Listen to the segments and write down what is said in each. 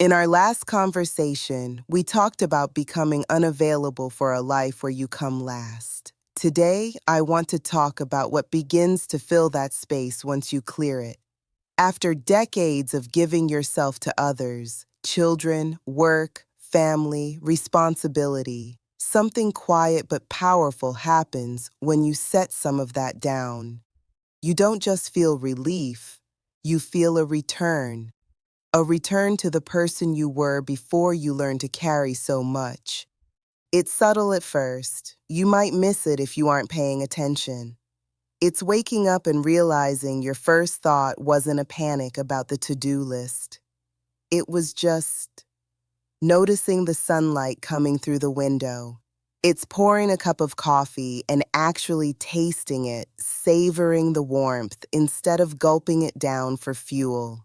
In our last conversation, we talked about becoming unavailable for a life where you come last. Today, I want to talk about what begins to fill that space once you clear it. After decades of giving yourself to others, children, work, family, responsibility, something quiet but powerful happens when you set some of that down. You don't just feel relief, you feel a return to the person you were before you learned to carry so much. It's subtle at first. You might miss it if you aren't paying attention. It's waking up and realizing your first thought wasn't a panic about the to-do list. It was just noticing the sunlight coming through the window. It's pouring a cup of coffee and actually tasting it, savoring the warmth instead of gulping it down for fuel.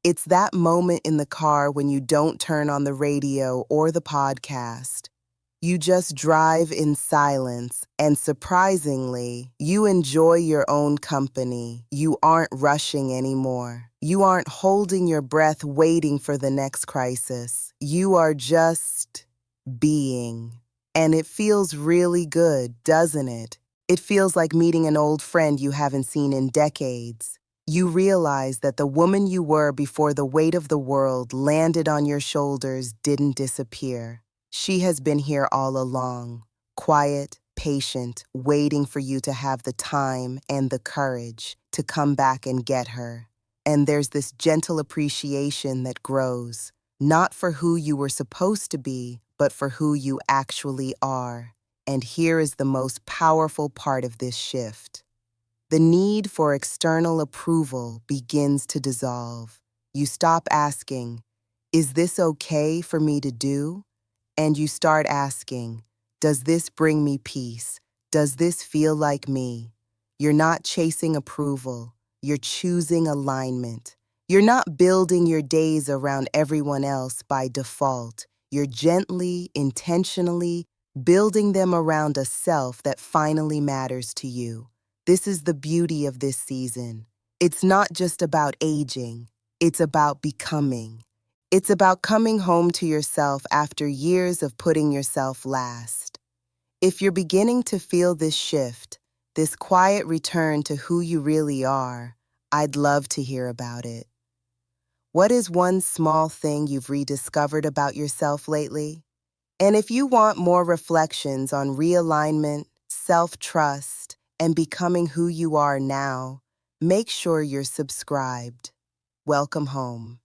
It's that moment in the car when you don't turn on the radio or the podcast. You just drive in silence, and surprisingly, you enjoy your own company. You aren't rushing anymore. You aren't holding your breath waiting for the next crisis. You are just being. And it feels really good, doesn't it? It feels like meeting an old friend you haven't seen in decades. You realize that the woman you were before the weight of the world landed on your shoulders didn't disappear. She has been here all along, quiet, patient, waiting for you to have the time and the courage to come back and get her. And there's this gentle appreciation that grows, not for who you were supposed to be, but for who you actually are. And here is the most powerful part of this shift. The need for external approval begins to dissolve. You stop asking, "Is this okay for me to do?" And you start asking, "Does this bring me peace? Does this feel like me?" You're not chasing approval. You're choosing alignment. You're not building your days around everyone else by default. You're gently, intentionally building them around a self that finally matters to you. This is the beauty of this season. It's not just about aging. It's about becoming. It's about coming home to yourself after years of putting yourself last. If you're beginning to feel this shift, this quiet return to who you really are, I'd love to hear about it. What is one small thing you've rediscovered about yourself lately? And if you want more reflections on realignment, self-trust, and becoming who you are now, make sure you're subscribed. Welcome home.